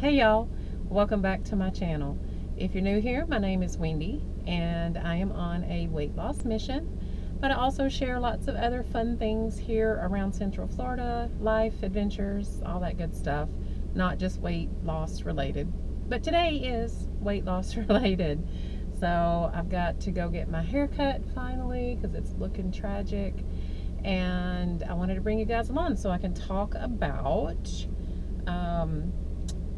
Hey y'all, welcome back to my channel. If you're new here, my name is Wendy and I am on a weight loss mission, but I also share lots of other fun things here around Central Florida, life, adventures, all that good stuff, not just weight loss related. But today is weight loss related. So I've got to go get my hair cut finally because it's looking tragic, and I wanted to bring you guys along so I can talk about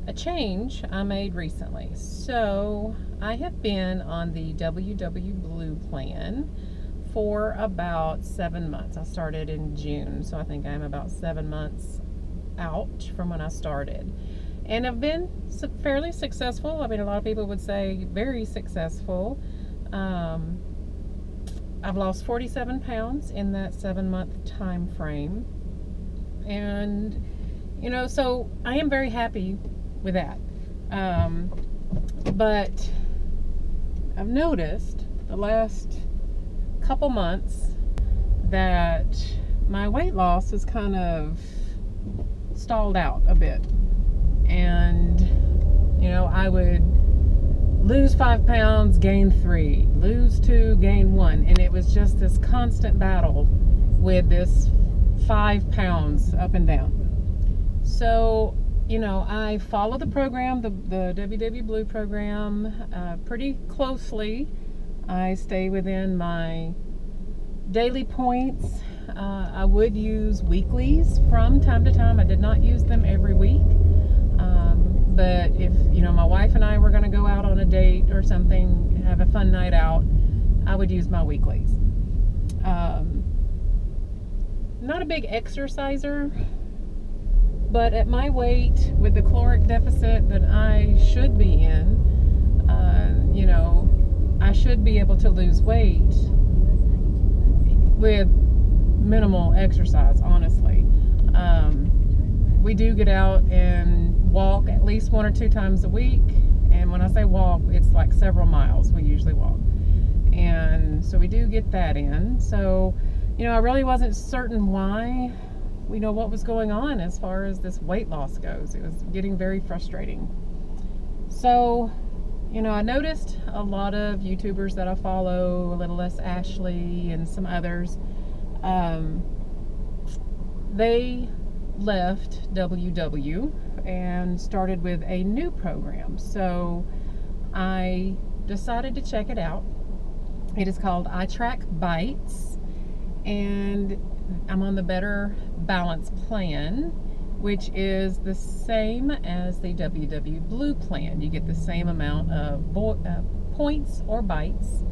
a change I made recently. So I have been on the WW Blue plan for about 7 months. I started in June, so I think I'm about 7 months out from when I started. And I've been fairly successful. I mean, a lot of people would say very successful. I've lost 47 pounds in that 7-month time frame. And, you know, so I am very happy with that. But I've noticed the last couple months that my weight loss is kind of stalled out a bit. And, you know, I would lose 5 pounds, gain 3, lose 2, gain 1. And it was just this constant battle with this 5 pounds up and down. So, you know, I follow the program, the WW Blue program, pretty closely. I stay within my daily points. I would use weeklies from time to time. I did not use them every week. But if, you know, my wife and I were going to go out on a date or something, have a fun night out, I would use my weeklies. Not a big exerciser, but at my weight, with the caloric deficit that I should be in, you know, I should be able to lose weight with minimal exercise, honestly. We do get out and walk at least 1 or 2 times a week. And when I say walk, it's like several miles we usually walk. And so we do get that in. So, you know, I really wasn't certain why, you know, what was going on as far as this weight loss goes. It was getting very frustrating. So, you know, I noticed a lot of YouTubers that I follow, Little Less Ashley and some others, they left WW and started with a new program. So I decided to check it out. It is called iTrackbites, and I'm on the Better Balance plan, which is the same as the WW Blue plan. You get the same amount of points or bites.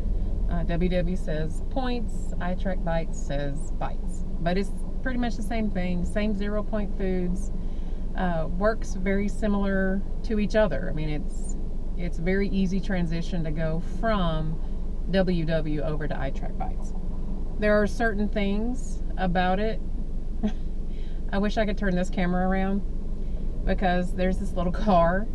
WW says points, iTrackbites says bites, but it's pretty much the same thing, same 0-point foods. Works very similar to each other. I mean, it's very easy transition to go from WW over to iTrackbites. There are certain things about it. I wish I could turn this camera around, because there's this little car.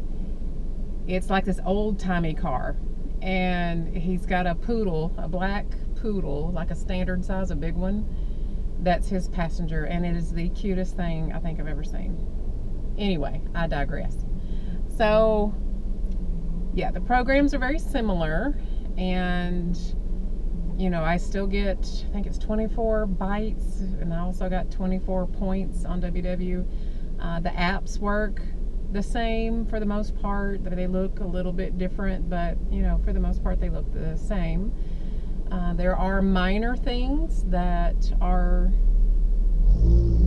It's like this old-timey car, and he's got a poodle, a black poodle, like a standard size, a big one. That's his passenger, and it is the cutest thing I think I've ever seen. Anyway, I digress. So, yeah, the programs are very similar, and, you know, I still get, I think it's 24 bites, and I also got 24 points on WW. The apps work the same for the most part. They look a little bit different, but, you know, for the most part, they look the same. There are minor things that are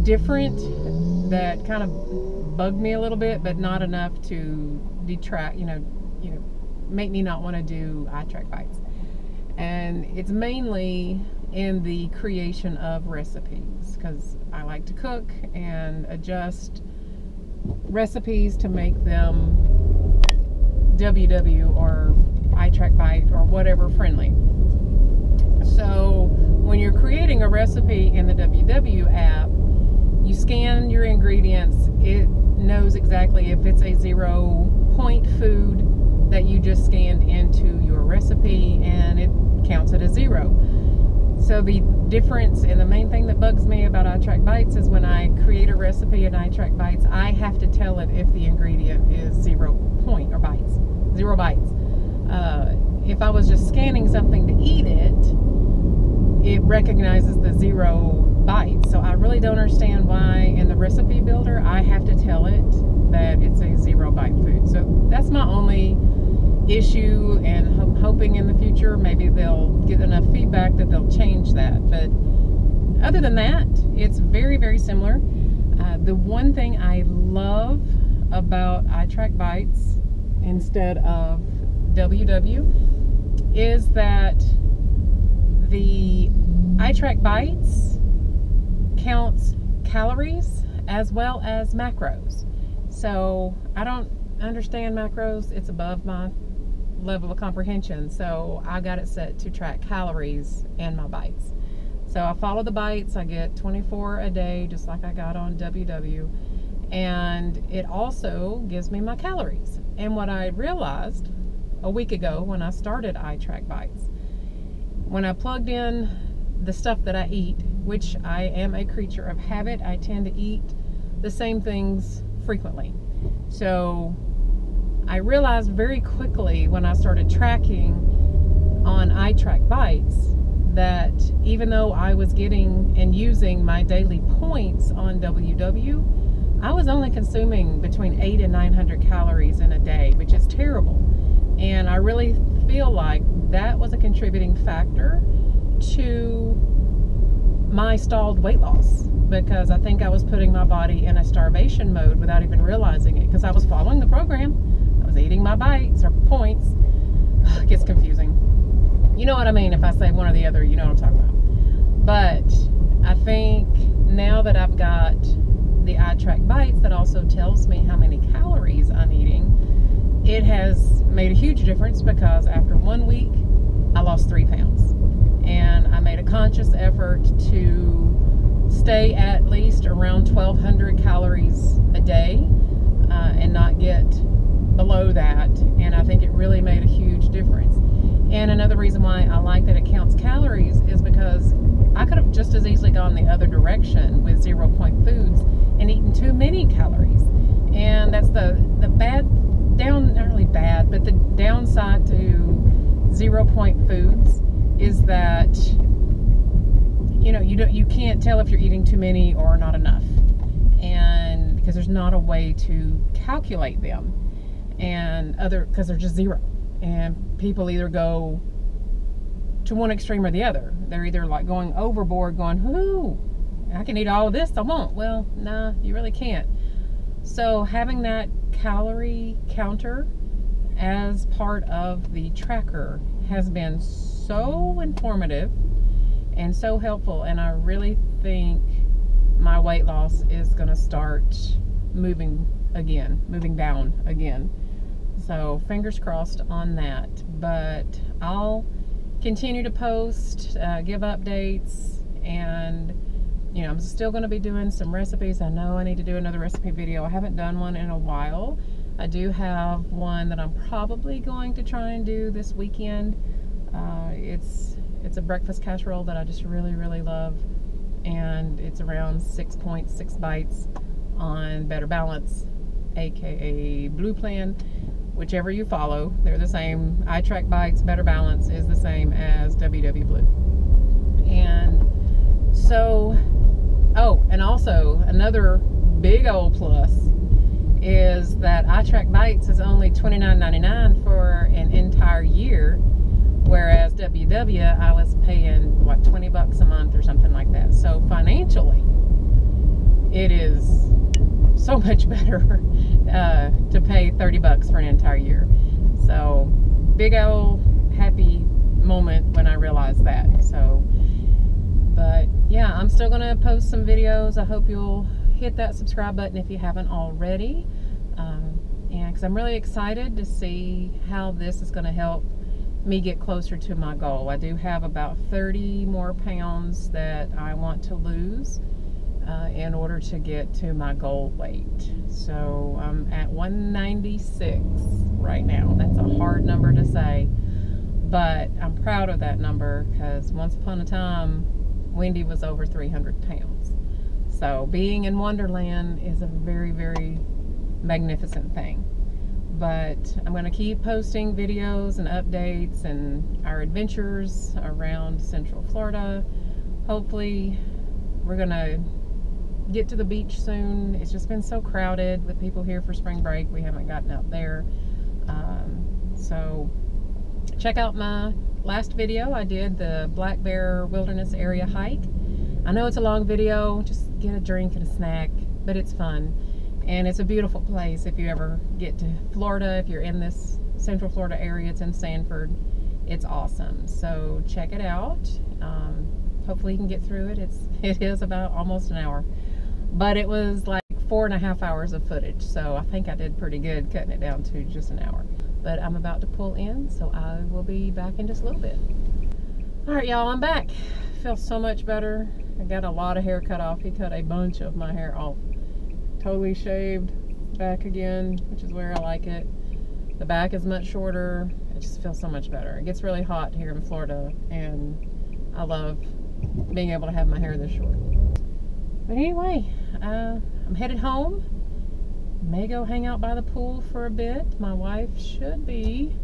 different that kind of bug me a little bit, but not enough to detract, you know, make me not want to do iTrackbites. And it's mainly in the creation of recipes, because I like to cook and adjust recipes to make them WW or iTrackbite or whatever friendly. So when you're creating a recipe in the WW app, you scan your ingredients. It knows exactly if it's a 0-point food that you just scanned into your recipe, and it counts it as 0. So the difference, and the main thing that bugs me about iTrackbites, is when I create a recipe in iTrackbites, I have to tell it if the ingredient is 0 scanning something to eat it, it recognizes the 0 bites. So I really don't understand why in the recipe builder I have to tell it that it's a 0 bite food. So that's my only issue, and I'm hoping in the future maybe they'll get enough feedback that they'll change that. But other than that, it's very, very similar. The one thing I love about iTrackbites instead of WW is that the iTrackbites counts calories as well as macros. So I don't understand macros. It's above my level of comprehension. So I got it set to track calories and my bites. So I follow the bites. I get 24 a day, just like I got on WW. And it also gives me my calories. And what I realized a week ago when I started iTrackbites, when I plugged in the stuff that I eat, which I am a creature of habit, I tend to eat the same things frequently. So I realized very quickly when I started tracking on iTrackbites that even though I was getting and using my daily points on WW, I was only consuming between 800 and 900 calories in a day, which is terrible. And I really feel like that was a contributing factor to my stalled weight loss, because I think I was putting my body in a starvation mode without even realizing it, because I was following the program. I was eating my bites or points. It gets confusing. You know what I mean? If I say one or the other, you know what I'm talking about. But I think now that I've got the iTrackbites that also tells me how many calories I'm eating, it has made a huge difference, because after 1 week, I lost 3 pounds. And I made a conscious effort to stay at least around 1,200 calories a day and not get below that. And I think it really made a huge difference. And another reason why I like that it counts calories is because I could have just as easily gone the other direction with 0 point foods and eaten too many calories. And that's the bad, not really bad, but the downside to 0 point foods is that, you know, you can't tell if you're eating too many or not enough. And because there's not a way to calculate them, and because they're just 0. And people either go to one extreme or the other. They're either like going overboard, going, "Whoo, I can eat all of this I want." Well, nah, you really can't. So having that calorie counter as part of the tracker has been so informative and so helpful. And I really think my weight loss is going to start moving down again. So fingers crossed on that. But I'll continue to post, give updates, and you know, I'm still going to be doing some recipes. I know I need to do another recipe video. I haven't done one in a while. I do have one that I'm probably going to try and do this weekend. It's a breakfast casserole that I just really, really love, and it's around 6.6 bites on Better Balance, aka Blue Plan. Whichever you follow, they're the same. iTrackbites Better Balance is the same as WW Blue. And so, oh, and also another big old plus is that iTrackbites is only $29.99 for an entire year, whereas WW I was paying what, 20 bucks a month or something like that. So financially, it is so much better to pay 30 bucks for an entire year. So big old happy moment when I realized that. So, but yeah, I'm still gonna post some videos. I hope you'll hit that subscribe button if you haven't already, and because I'm really excited to see how this is going to help me get closer to my goal. I do have about 30 more pounds that I want to lose in order to get to my goal weight. So I'm at 196 right now. That's a hard number to say, but I'm proud of that number, because once upon a time Wendy was over 300 pounds. So being in Wonderland is a very, very magnificent thing. But I'm going to keep posting videos and updates and our adventures around Central Florida. Hopefully we're going to get to the beach soon. It's just been so crowded with people here for spring break. We haven't gotten out there. So check out my last video. I did the Black Bear Wilderness Area hike. I know it's a long video. Just get a drink and a snack, but it's fun. And it's a beautiful place if you ever get to Florida. If you're in this Central Florida area, it's in Sanford. It's awesome. So check it out. Hopefully you can get through it. It is about almost an hour. But it was like 4.5 hours of footage. So I think I did pretty good cutting it down to just an hour. But I'm about to pull in, so I will be back in just a little bit. All right, y'all, I'm back. Feels so much better. I got a lot of hair cut off. He cut a bunch of my hair off. Totally shaved back again, which is where I like it. The back is much shorter. It just feels so much better. It gets really hot here in Florida, and I love being able to have my hair this short. But anyway, I'm headed home. May go hang out by the pool for a bit. My wife should be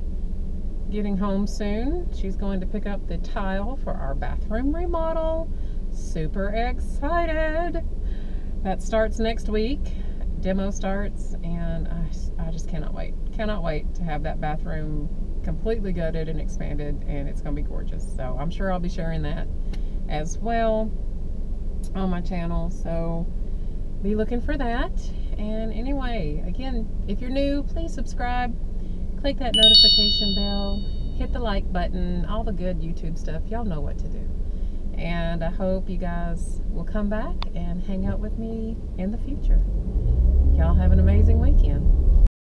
getting home soon. She's going to pick up the tile for our bathroom remodel. Super excited. That starts next week. Demo starts, and I just cannot wait. Cannot wait to have that bathroom completely gutted and expanded, and it's going to be gorgeous. So I'm sure I'll be sharing that as well on my channel. So be looking for that. And anyway, again, if you're new, please subscribe, click that notification bell, hit the like button, all the good YouTube stuff. Y'all know what to do. And I hope you guys will come back and hang out with me in the future. Y'all have an amazing weekend.